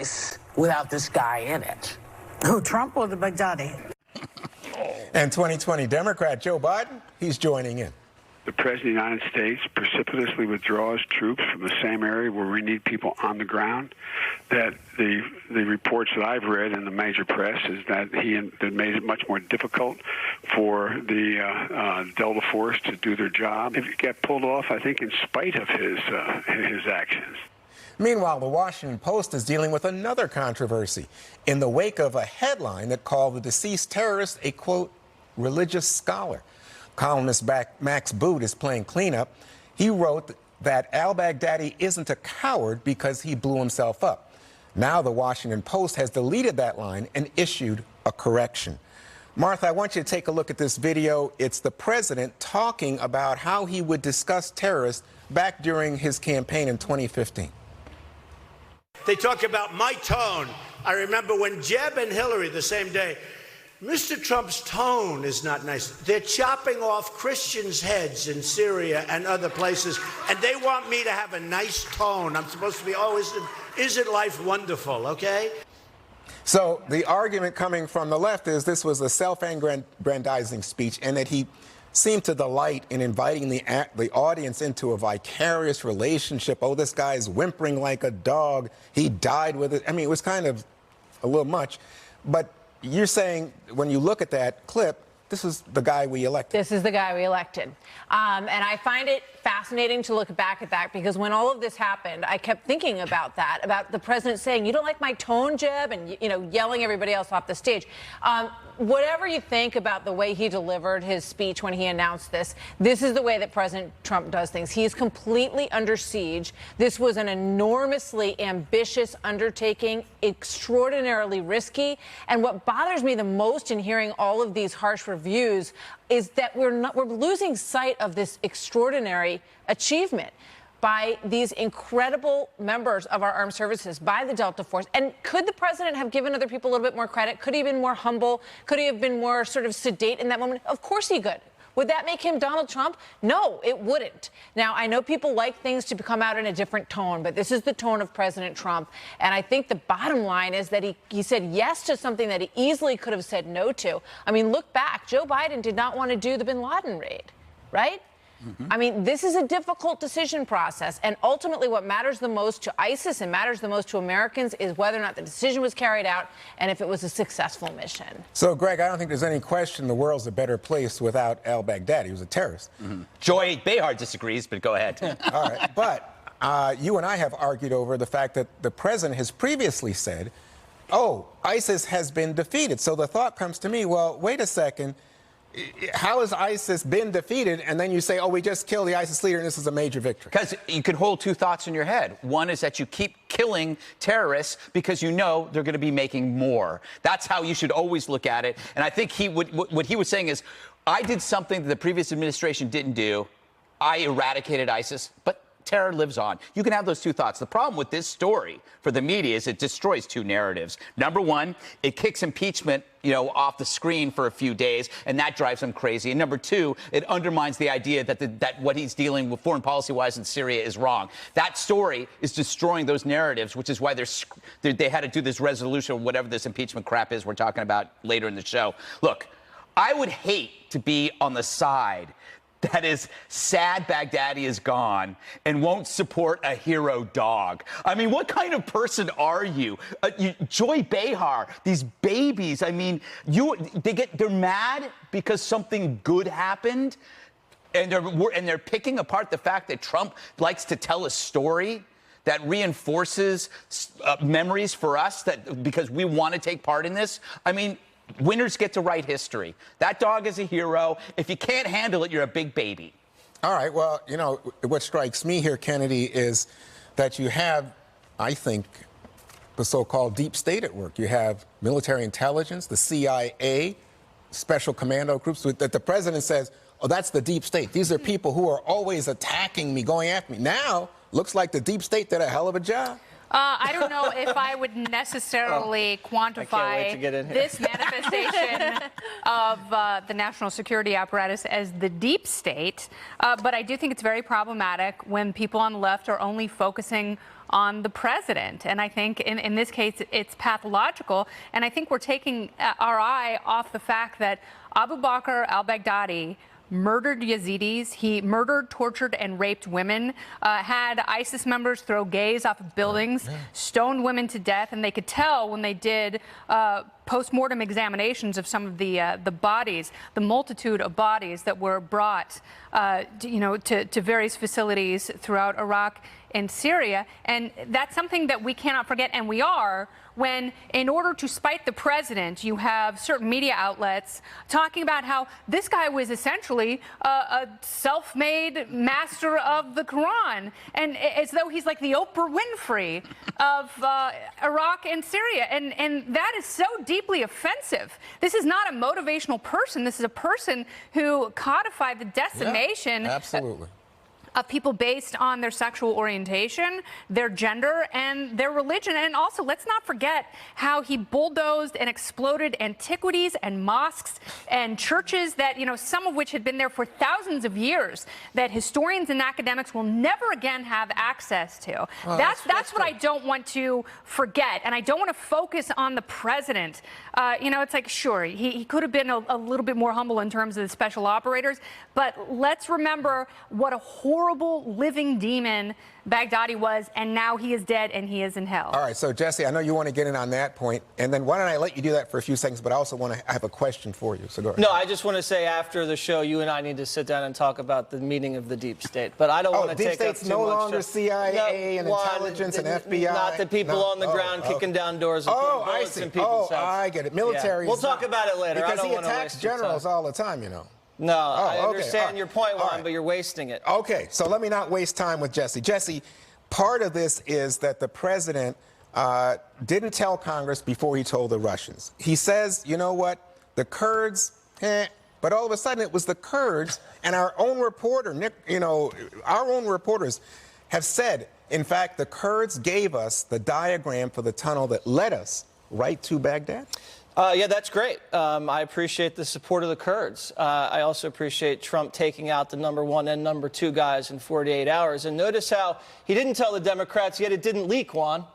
race without this guy in it. Who, Trump or the Baghdadi? And 2020 Democrat Joe Biden, he's joining in. The President of the United States precipitously withdraws troops from the same area where we need people on the ground. That the reports that I've read in the major press is that that made it much more difficult for the Delta Force to do their job. It got pulled off, I think, in spite of his actions. Meanwhile, the Washington Post is dealing with another controversy in the wake of a headline that called the deceased terrorist a, quote, religious scholar. Columnist Max Boot is playing cleanup. He wrote that al-Baghdadi isn't a coward because he blew himself up. Now the Washington Post has deleted that line and issued a correction. Martha, I want you to take a look at this video. It's the president talking about how he would discuss terrorists back during his campaign in 2015. They talk about my tone. I remember when Jeb and Hillary the same day, Mr. Trump's tone is not nice. They're chopping off Christians' heads in Syria and other places, and they want me to have a nice tone. I'm supposed to be, oh, isn't life wonderful, okay? So the argument coming from the left is this was a self-aggrandizing speech and that he seemed to delight in inviting the audience into a vicarious relationship. Oh, this guy's whimpering like a dog. He died with it. I mean, it was kind of a little much. But you're saying when you look at that clip, this is the guy we elected. This is the guy we elected. And I find it fascinating to look back at that because when all of this happened, I kept thinking about that, about the president saying, you don't like my tone, Jeb, and, you know, yelling everybody else off the stage. Whatever you think about the way he delivered his speech when he announced this, this is the way that President Trump does things. He is completely under siege. This was an enormously ambitious undertaking, extraordinarily risky. And what bothers me the most in hearing all of these harsh reviews is that we're losing sight of this extraordinary achievement by these incredible members of our armed services, by the Delta Force. And could the president have given other people a little bit more credit? Could he have been more humble? Could he have been more sort of sedate in that moment? Of course he could. Would that make him Donald Trump? No, it wouldn't. Now, I know people like things to come out in a different tone, but this is the tone of President Trump. And I think the bottom line is that he said yes to something that he easily could have said no to. I mean, look back. Joe Biden did not want to do the bin Laden raid, right? I mean, this is a difficult decision process. And ultimately, what matters the most to ISIS and matters the most to Americans is whether or not the decision was carried out and if it was a successful mission. So, Greg, I don't think there's any question the world's a better place without al-Baghdadi. He was a terrorist. Joy Behar disagrees, but go ahead. All right. But you and I have argued over the fact that the president has previously said, oh, ISIS has been defeated. So the thought comes to me, well, wait a second. How has ISIS been defeated? And then you say, oh, we just killed the ISIS leader and this is a major victory. Because you can hold two thoughts in your head. One is that you keep killing terrorists because you know they're going to be making more. That's how you should always look at it. And I think what he was saying is, I did something that the previous administration didn't do. I eradicated ISIS, but terror lives on. You can have those two thoughts. The problem with this story for the media is it destroys two narratives. Number one, it kicks impeachment, off the screen for a few days, and that drives them crazy. And number two, it undermines the idea that what he's dealing with foreign policy-wise in Syria is wrong. That story is destroying those narratives, which is why they had to do this resolution, whatever this impeachment crap is we're talking about later in the show. Look, I would hate to be on the side that is sad Baghdadi is gone and won't support a hero dog. I mean, what kind of person are you? Joy Behar, these babies, I mean, they're mad because something good happened, and they're picking apart the fact that Trump likes to tell a story that reinforces memories for us because we want to take part in this. I mean, winners get to write history. That dog is a hero. If you can't handle it, you're a big baby. All right. Well, what strikes me here, Kennedy, is that you have, I think, the so-called deep state at work. You have military intelligence, the CIA, special commando groups, that the president says, oh, that's the deep state. These are people who are always attacking me, going after me. Now, looks like the deep state did a hell of a job. I don't know if I would necessarily quantify this manifestation of the national security apparatus as the deep state, but I do think it's very problematic when people on the left are only focusing on the president. And I think in this case, it's pathological. And I think we're taking our eye off the fact that Abu Bakr al-Baghdadi murdered Yazidis. He murdered, tortured, and raped women, had ISIS members throw gays off of buildings, stoned women to death, and they could tell when they did post-mortem examinations of some of the bodies, the multitude of bodies that were brought, to various facilities throughout Iraq and Syria. And that's something that we cannot forget, and we are, when in order to spite the president, you have certain media outlets talking about how this guy was essentially a self-made master of the Quran, and as though he's like the Oprah Winfrey of Iraq and Syria. And that is so deeply offensive. This is not a motivational person. This is a person who codified the decimation of people based on their sexual orientation, their gender, and their religion. And also, let's not forget how he bulldozed and exploded antiquities and mosques and churches that, some of which had been there for thousands of years, that historians and academics will never again have access to. That's what I don't want to forget. And I don't want to focus on the president. It's like, sure, he could have been a little bit more humble in terms of the special operators, but let's remember what a horrible living demon Baghdadi was, and now he is dead and he is in hell. All right, so Jesse, I know you want to get in on that point, and then why don't I let you do that for a few seconds, but I also want to have a question for you, so go ahead. No, I just want to say after the show, you and I need to sit down and talk about the meaning of the deep state, but I don't want to take up too much. Deep state's no longer CIA and intelligence and FBI. Not the people on the ground kicking down doors and putting bullets in people's heads. I get it. Military. We'll talk about it later. Because he attacks generals all the time, No, I understand your point, Juan, but you're wasting it. Okay, so let me not waste time with Jesse. Jesse, part of this is that the president didn't tell Congress before he told the Russians. He says, you know what, the Kurds, but all of a sudden it was the Kurds, and our own reporter, our own reporters have said, in fact, the Kurds gave us the diagram for the tunnel that led us right to Baghdad. Yeah, that's great. I appreciate the support of the Kurds. I also appreciate Trump taking out the #1 and #2 guys in 48 hours. And notice how he didn't tell the Democrats, yet it didn't leak, Juan.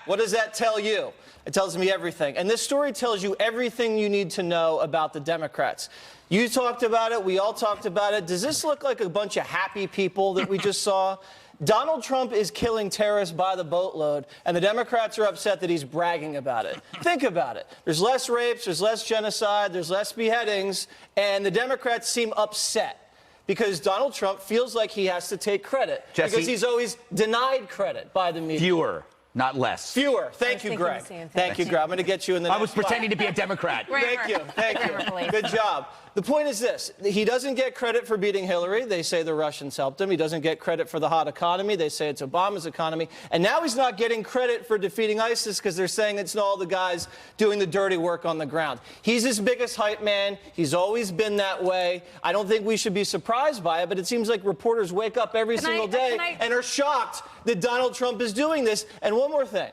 What does that tell you? It tells me everything. And this story tells you everything you need to know about the Democrats. You talked about it. We all talked about it. Does this look like a bunch of happy people that we just saw? Donald Trump is killing terrorists by the boatload, and the Democrats are upset that he's bragging about it. Think about it. There's less rapes, there's less genocide, there's less beheadings, and the Democrats seem upset because Donald Trump feels like he has to take credit. Jesse, because he's always denied credit by the media. Fewer, not less. Fewer. Thank you, Greg. Thank you, Greg. I'm going to get you in the next I was pretending to be a Democrat. Thank you. Thank you. Good job. The point is this. He doesn't get credit for beating Hillary. They say the Russians helped him. He doesn't get credit for the hot economy. They say it's Obama's economy. And now he's not getting credit for defeating ISIS because they're saying it's all the guys doing the dirty work on the ground. He's his biggest hype man. He's always been that way. I don't think we should be surprised by it, but it seems like reporters wake up every single day and are shocked that Donald Trump is doing this. And one more thing.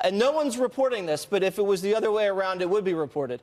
And no one's reporting this, but if it was the other way around, it would be reported.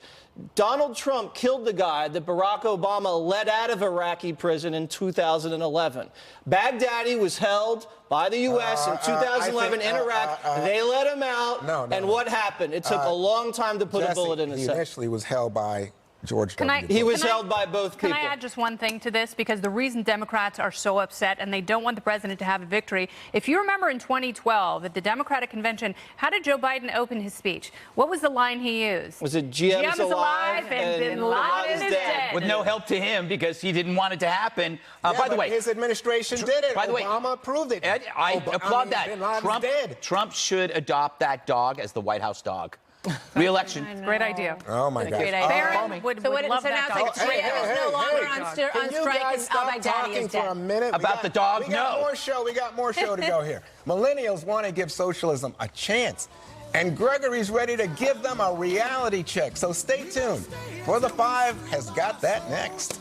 Donald Trump killed the guy that Barack Obama let out of Iraqi prison in 2011. Baghdadi was held by the U.S. in 2011 in Iraq. They let him out. And what happened? It took a long time to put a bullet in his head. He initially was held by George W. Bush. He was held by both people. Can I add just one thing to this? Because the reason Democrats are so upset and they don't want the president to have a victory, if you remember in 2012 at the Democratic Convention, how did Joe Biden open his speech? What was the line he used? Was it GM's alive and Bin Laden is dead? With no help to him because he didn't want it to happen. By the way, his administration did it. By the way, Obama approved it. I applaud that. Trump should adopt that dog as the White House dog. Re-election. Great idea. Oh, my God. Great idea. Barron would love that dog. It's no longer on strike, and al-Baghdadi is dead. For a minute? About the dog? We got more show to go here. Millennials want to give socialism a chance, and Gregory's ready to give them a reality check. So stay tuned, for The Five has got that next.